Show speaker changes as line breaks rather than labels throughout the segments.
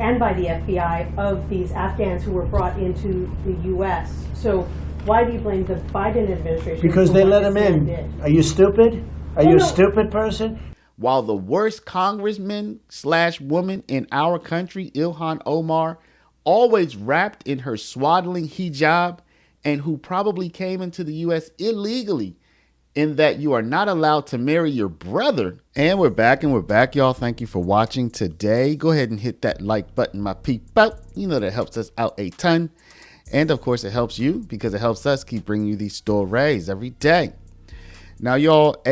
and by the FBI of these Afghans who were brought into the U.S. So why do you blame the Biden administration?
Because they let them in. Are you stupid? Are you a stupid person?
While the worst congressman/woman in our country, Ilhan Omar, always wrapped in her swaddling hijab and who probably came into the U.S. illegally, in that you are not allowed to marry your brother. And we're back, y'all. Thank you for watching today. Go ahead and hit that like button, my peep-out. You know that helps us out a ton. And of course, it helps you because it helps us keep bringing you these stories every day. Now, y'all,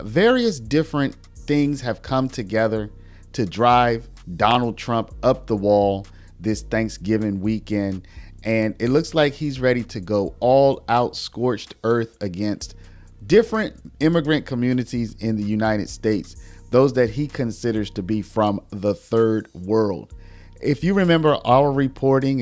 various different things have come together to drive Donald Trump up the wall this Thanksgiving weekend. And it looks like he's ready to go all out scorched earth against different immigrant communities in the United States, those that he considers to be from the third world. If you remember our reporting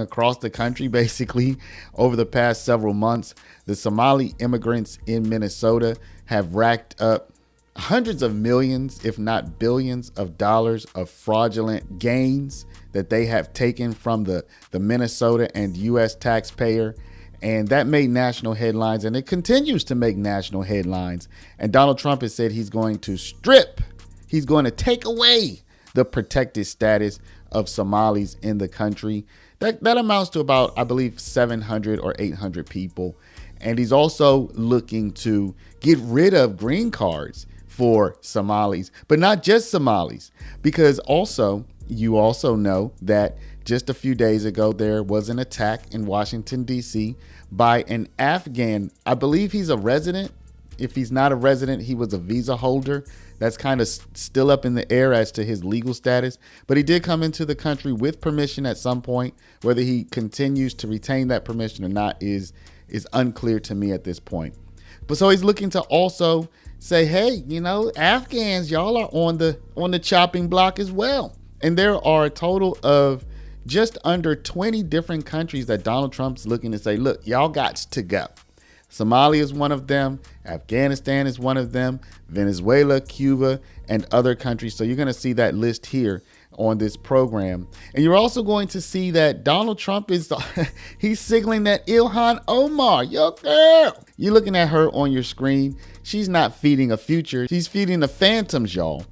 across the country, basically over the past several months, the Somali immigrants in Minnesota have racked up hundreds of millions, if not billions of dollars of fraudulent gains that they have taken from the Minnesota and U.S. taxpayer. And that made national headlines, and it continues to make national headlines. And Donald Trump has said he's going to take away the protected status of Somalis in the country. That amounts to about, I believe, 700 or 800 people. And he's also looking to get rid of green cards for Somalis, but not just Somalis, because you also know that just a few days ago, there was an attack in Washington, D.C. by an Afghan. I believe he's a resident. If he's not a resident, he was a visa holder. That's kind of still up in the air as to his legal status. But he did come into the country with permission at some point. Whether he continues to retain that permission or not is unclear to me at this point. But so he's looking to also say, hey, Afghans, y'all are on the chopping block as well. And there are a total of just under 20 different countries that Donald Trump's looking to say, look, y'all got to go. Somalia is one of them. Afghanistan is one of them. Venezuela, Cuba, and other countries. So you're going to see that list here on this program. And you're also going to see that Donald Trump he's signaling that Ilhan Omar, your girl. You're looking at her on your screen. She's not feeding a future. She's feeding the phantoms, y'all.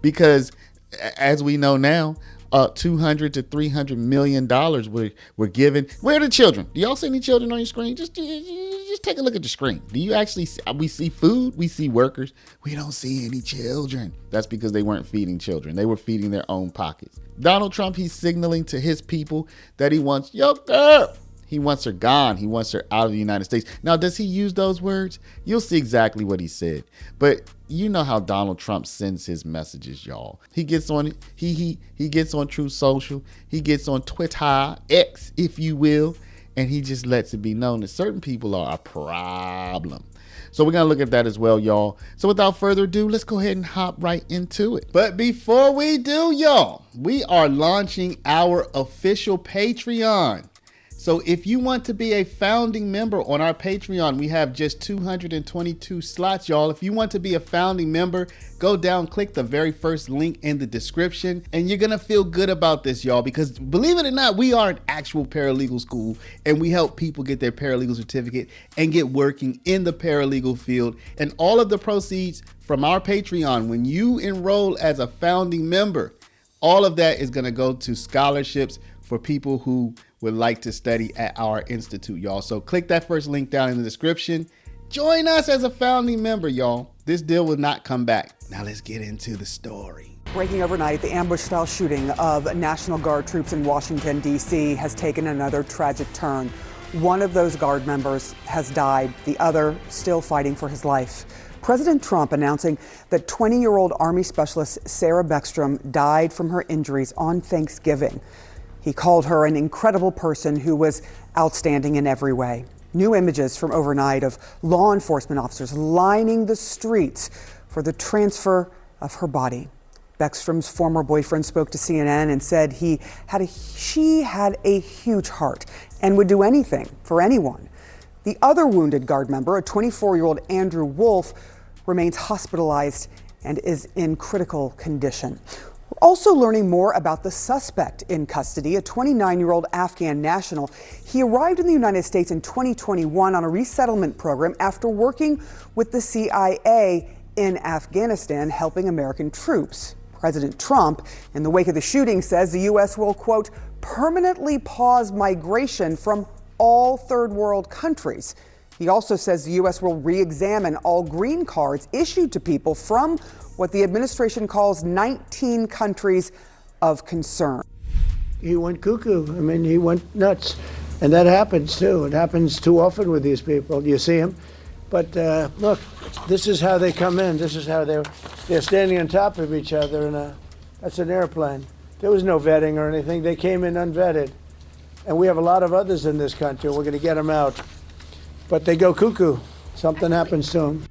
Because as we know now, $200 to $300 million were given. Where are the children? Do y'all see any children on your screen? Just take a look at the screen. Do you actually see? We see food, we see workers. We don't see any children. That's because they weren't feeding children. They were feeding their own pockets. Donald Trump, he's signaling to his people that he wants your girl. He wants her gone. He wants her out of the United States. Now, does he use those words? You'll see exactly what he said. But you know how Donald Trump sends his messages, y'all. He gets on he gets on Truth Social. He gets on Twitter, X, if you will, and he just lets it be known that certain people are a problem. So we're going to look at that as well, y'all. So without further ado, let's go ahead and hop right into it. But before we do, y'all, we are launching our official Patreon. So if you want to be a founding member on our Patreon, we have just 222 slots, y'all. If you want to be a founding member, go down, click the very first link in the description, and you're going to feel good about this, y'all, because believe it or not, we are an actual paralegal school, and we help people get their paralegal certificate and get working in the paralegal field. And all of the proceeds from our Patreon, when you enroll as a founding member, all of that is going to go to scholarships for people who would like to study at our institute, y'all. So click that first link down in the description. Join us as a founding member, y'all. This deal will not come back. Now let's get into the story.
Breaking overnight, the ambush-style shooting of National Guard troops in Washington, D.C. has taken another tragic turn. One of those Guard members has died, the other still fighting for his life. President Trump announcing that 20-year-old Army Specialist Sarah Beckstrom died from her injuries on Thanksgiving. He called her an incredible person who was outstanding in every way. New images from overnight of law enforcement officers lining the streets for the transfer of her body. Beckstrom's former boyfriend spoke to CNN and said she had a huge heart and would do anything for anyone. The other wounded Guard member, a 24-year-old Andrew Wolf, remains hospitalized and is in critical condition. We're Also learning more about the suspect in custody, a 29-year-old Afghan national. He arrived in the United States in 2021 on a resettlement program after working with the CIA in Afghanistan, helping American troops. President Trump, in the wake of the shooting, says the U.S. will, quote, permanently pause migration from all third world countries. He also says the U.S. will re-examine all green cards issued to people from what the administration calls 19 countries of concern.
He went cuckoo. I mean, he went nuts. And that happens too. It happens too often with these people. You see them. But look, this is how they come in. This is how they're standing on top of each other. And that's an airplane. There was no vetting or anything. They came in unvetted. And we have a lot of others in this country. We're going to get them out. But they go cuckoo. Something happens to them.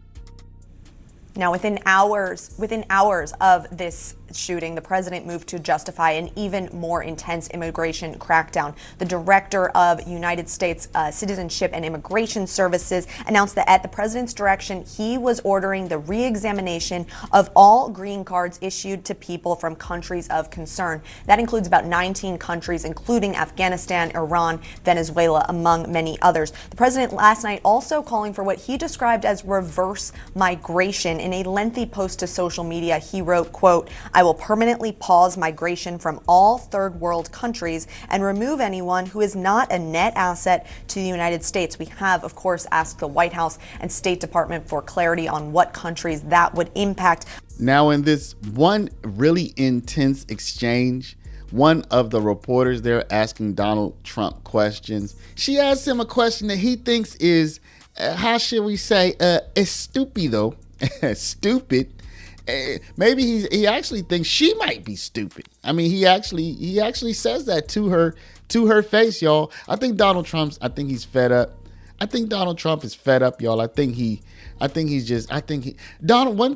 Now, within hours of this shooting, the president moved to justify an even more intense immigration crackdown. The director of United States Citizenship and Immigration Services announced that at the president's direction, he was ordering the re-examination of all green cards issued to people from countries of concern. That includes about 19 countries, including Afghanistan, Iran, Venezuela, among many others. The president last night also calling for what he described as reverse migration. In a lengthy post to social media, he wrote, quote, "I will permanently pause migration from all third world countries and remove anyone who is not a net asset to the United States." We have, of course, asked the White House and State Department for clarity on what countries that would impact.
Now, in this one really intense exchange, one of the reporters there asking Donald Trump questions, she asked him a question that he thinks is, how should we say, estúpido. Stupid. Maybe he actually thinks she might be stupid. I mean, he actually says that to her face, y'all. I think Donald he's fed up. I think Donald Trump is fed up, y'all. One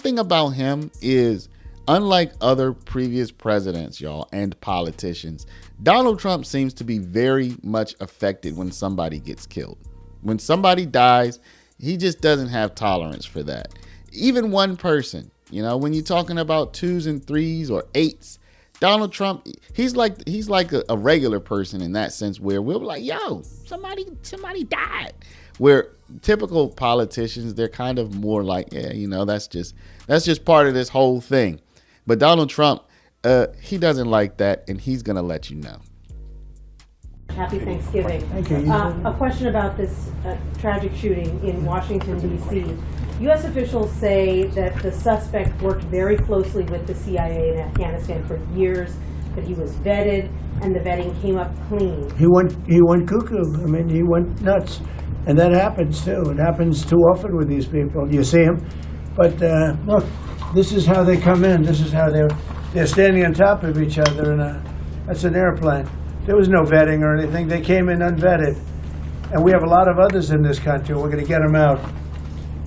thing about him is, unlike other previous presidents, y'all, and politicians, Donald Trump seems to be very much affected when somebody gets killed. When somebody dies, he just doesn't have tolerance for that. Even one person, when you're talking about 2s and 3s or 8s, Donald Trump, he's like a regular person in that sense, where we're like, yo, somebody died. Where typical politicians, they're kind of more like, yeah, that's just part of this whole thing. But Donald Trump, he doesn't like that, and he's gonna let you know.
Happy Thanksgiving.
Thank you.
A question about this tragic shooting in Washington, D.C. U.S. officials say that the suspect worked very closely with the CIA in Afghanistan for years, that he was vetted, and the vetting came up clean.
He went cuckoo. I mean, he went nuts. And that happens too. It happens too often with these people. You see them. But look, this is how they come in. This is how they're standing on top of each other. And that's an airplane. There was no vetting or anything. They came in unvetted. And we have a lot of others in this country. We're going to get them out.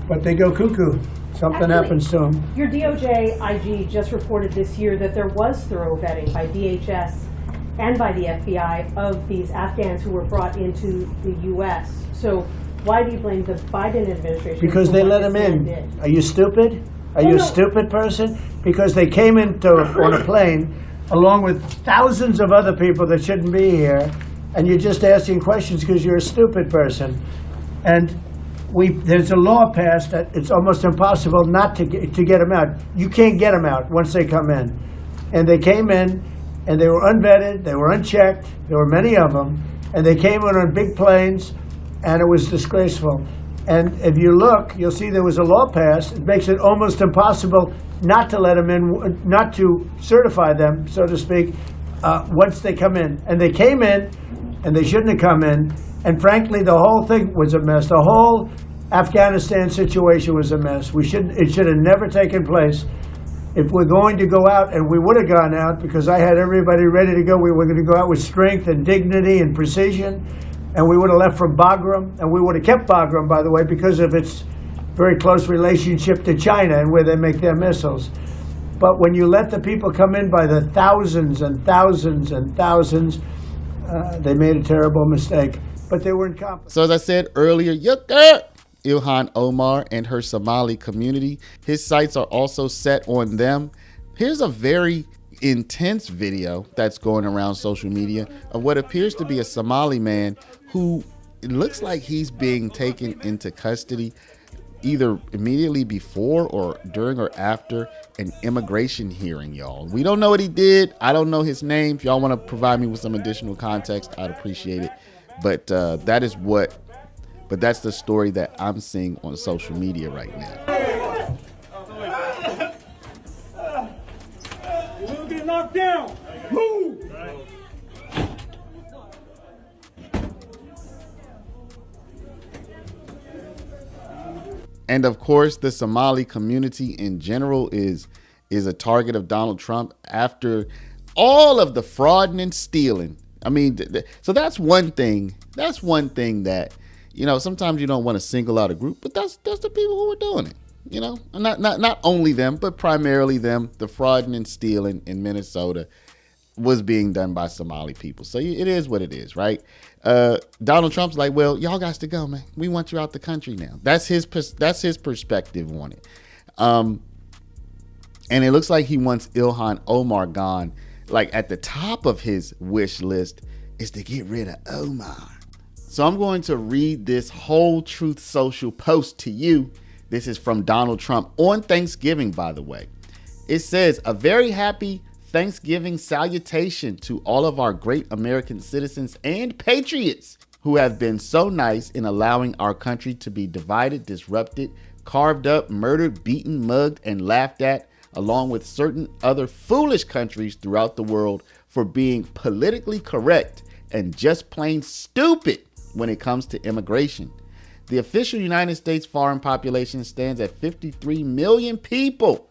But they go cuckoo. Something happens to them.
Your DOJ IG just reported this year that there was thorough vetting by DHS and by the FBI of these Afghans who were brought into the U.S. So why do you blame the Biden administration?
Because they let them in. Are you stupid? Are you a stupid person? Because they came on a plane along with thousands of other people that shouldn't be here, and you're just asking questions because you're a stupid person. And there's a law passed that it's almost impossible not to get them out. You can't get them out once they come in. And they came in, and they were unvetted, they were unchecked, there were many of them, and they came in on big planes, and it was disgraceful. And if you look, you'll see there was a law passed. It makes it almost impossible not to let them in, not to certify them, so to speak, once they come in. And they came in, and they shouldn't have come in. And frankly, the whole thing was a mess. The whole Afghanistan situation was a mess. It should have never taken place. If we're going to go out, and we would have gone out because I had everybody ready to go, we were going to go out with strength and dignity and precision, and we would have left from Bagram, and we would have kept Bagram, by the way, because of its very close relationship to China and where they make their missiles. But when you let the people come in by the thousands and thousands and thousands, they made a terrible mistake. But they were incompetent.
So as I said earlier, Ilhan Omar and her Somali community, his sights are also set on them. Here's a very intense video that's going around social media of what appears to be a Somali man who it looks like he's being taken into custody either immediately before or during or after an immigration hearing, y'all. We don't know what he did. I don't know his name. If y'all want to provide me with some additional context, I'd appreciate it. But that's the story that I'm seeing on social media right now.
We'll get knocked down. Move.
And of course, the Somali community in general is a target of Donald Trump after all of the fraud and stealing. I mean, so that's one thing. That's one thing that, you know, sometimes you don't want to single out a group, but that's the people who are doing it. You know, not only them, but primarily them. The fraud and stealing in Minnesota was being done by Somali people. So it is what it is, right? Donald Trump's like, well, y'all got to go, man. We want you out the country now. That's his perspective on it. And it looks like he wants Ilhan Omar gone. Like at the top of his wish list is to get rid of Omar. So I'm going to read this whole Truth Social post to you. This is from Donald Trump on Thanksgiving, by the way. It says, a very happy Thanksgiving salutation to all of our great American citizens and patriots who have been so nice in allowing our country to be divided, disrupted, carved up, murdered, beaten, mugged, and laughed at, along with certain other foolish countries throughout the world for being politically correct and just plain stupid when it comes to immigration. The official United States foreign population stands at 53 million people,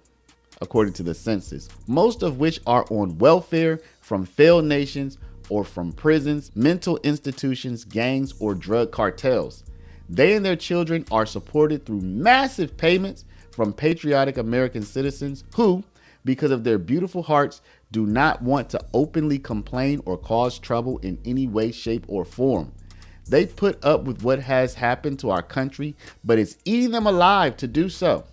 according to the census, most of which are on welfare from failed nations or from prisons, mental institutions, gangs, or drug cartels. They and their children are supported through massive payments from patriotic American citizens who, because of their beautiful hearts, do not want to openly complain or cause trouble in any way, shape, or form. They put up with what has happened to our country, but it's eating them alive to do so.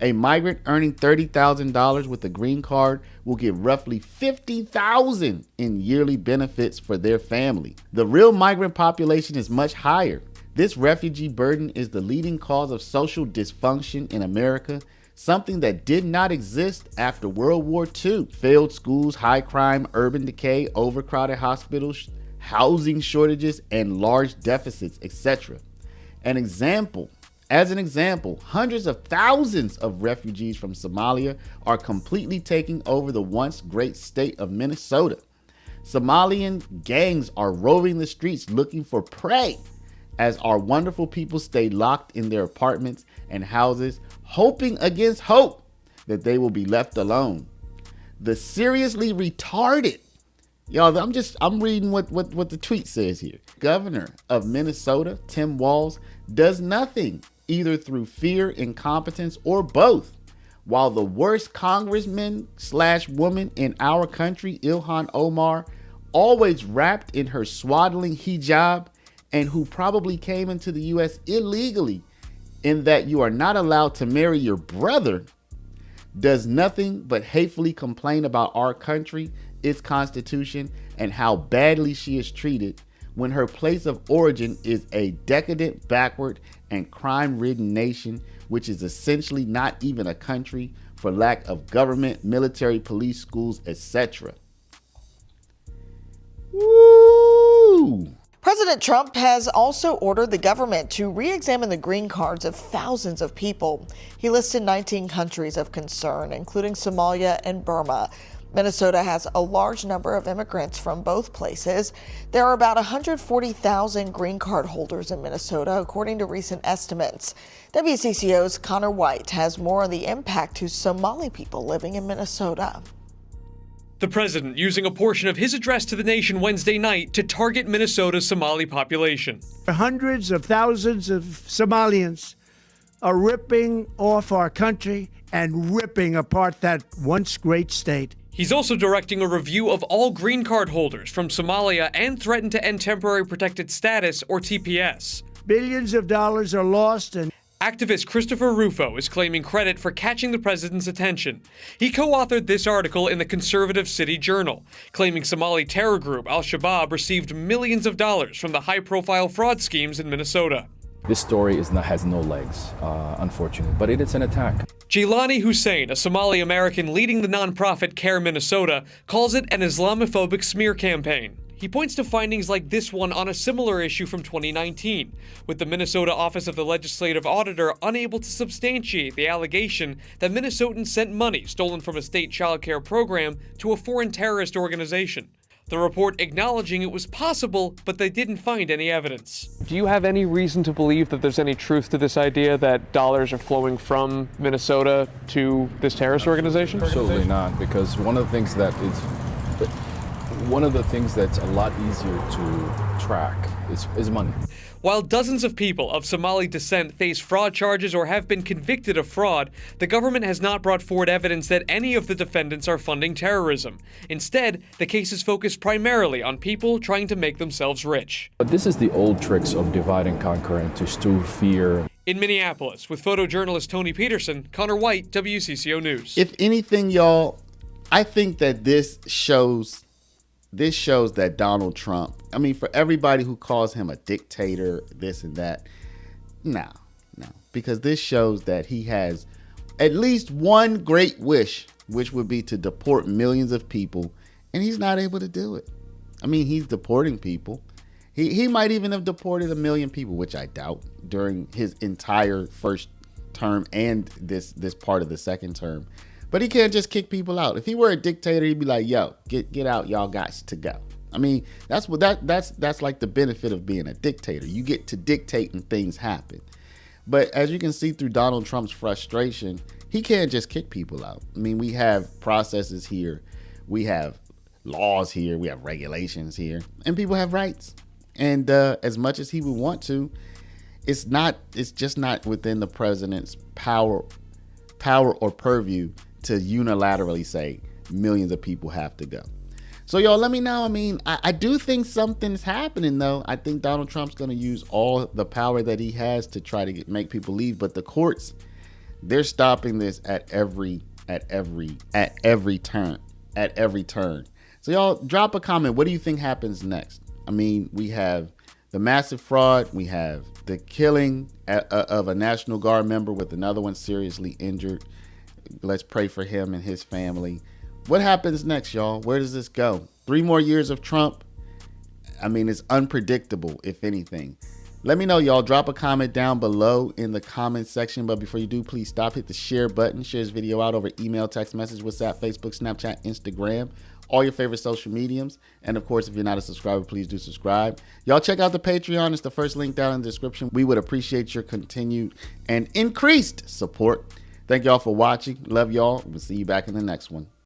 A migrant earning $30,000 with a green card will get roughly $50,000 in yearly benefits for their family. The real migrant population is much higher. This refugee burden is the leading cause of social dysfunction in America, something that did not exist after World War II. Failed schools, high crime, urban decay, overcrowded hospitals, housing shortages, and large deficits, etc. As an example, hundreds of thousands of refugees from Somalia are completely taking over the once great state of Minnesota. Somalian gangs are roving the streets looking for prey, as our wonderful people stay locked in their apartments and houses, hoping against hope that they will be left alone. The seriously retarded, y'all, I'm reading what the tweet says here. Governor of Minnesota, Tim Walz, does nothing, either through fear, incompetence, or both, while the worst congressman/woman in our country, Ilhan Omar, always wrapped in her swaddling hijab and who probably came into the U.S. illegally, in that you are not allowed to marry your brother, does nothing but hatefully complain about our country, its constitution, and how badly she is treated, when her place of origin is a decadent, backward, and crime-ridden nation, which is essentially not even a country for lack of government, military, police, schools, etc. Woo!
President Trump has also ordered the government to re-examine the green cards of thousands of people. He listed 19 countries of concern, including Somalia and Burma. Minnesota has a large number of immigrants from both places. There are about 140,000 green card holders in Minnesota, according to recent estimates. WCCO's Connor White has more on the impact to Somali people living in Minnesota.
The president using a portion of his address to the nation Wednesday night to target Minnesota's Somali population.
Hundreds of thousands of Somalians are ripping off our country and ripping apart that once great state.
He's also directing a review of all green card holders from Somalia and threatened to end temporary protected status, or TPS.
Billions of dollars are lost, and
Activist Christopher Rufo is claiming credit for catching the president's attention. He co-authored this article in the conservative City Journal, claiming Somali terror group Al-Shabaab received millions of dollars from the high-profile fraud schemes in Minnesota.
This story has no legs, unfortunately, but it's an attack.
Jilani Hussein, a Somali American leading the nonprofit Care Minnesota, calls it an Islamophobic smear campaign. He points to findings like this one on a similar issue from 2019, with the Minnesota Office of the Legislative Auditor unable to substantiate the allegation that Minnesotans sent money stolen from a state child care program to a foreign terrorist organization. The report acknowledging it was possible, but they didn't find any evidence.
Do you have any reason to believe that there's any truth to this idea that dollars are flowing from Minnesota to this terrorist organization?
Absolutely not, because one of the things that's a lot easier to track is money.
While dozens of people of Somali descent face fraud charges or have been convicted of fraud, the government has not brought forward evidence that any of the defendants are funding terrorism. Instead, the cases focus primarily on people trying to make themselves rich.
But this is the old tricks of divide and conquer and to stew fear.
In Minneapolis, with photojournalist Tony Peterson, Connor White, WCCO News.
If anything, y'all, I think that this shows that Donald Trump, I mean, for everybody who calls him a dictator, this and that, no, because this shows that he has at least one great wish, which would be to deport millions of people, and he's not able to do it. I mean, he's deporting people. He might even have deported 1 million people, which I doubt, during his entire first term and this part of the second term. But he can't just kick people out. If he were a dictator, he'd be like, "Yo, get out, y'all got to go." I mean, that's like the benefit of being a dictator. You get to dictate and things happen. But as you can see through Donald Trump's frustration, he can't just kick people out. I mean, we have processes here, we have laws here, we have regulations here, and people have rights. And as much as he would want to, it's just not within the president's power or purview to unilaterally say millions of people have to go. So y'all let me know. I mean, I do think something's happening though. I think Donald Trump's going to use all the power that he has to try to make people leave. But the courts, they're stopping this at every turn. So y'all drop a comment. What do you think happens next? I mean, we have the massive fraud. We have the killing of a National Guard member with another one seriously injured. Let's pray for him and his family. What happens next, y'all? Where does this go? 3 more years of Trump? I mean, it's unpredictable, if anything. Let me know, y'all. Drop a comment down below in the comment section. But before you do, please stop. Hit the share button. Share this video out over email, text message, WhatsApp, Facebook, Snapchat, Instagram, all your favorite social mediums. And of course, if you're not a subscriber, please do subscribe. Y'all check out the Patreon. It's the first link down in the description. We would appreciate your continued and increased support. Thank y'all for watching. Love y'all. We'll see you back in the next one.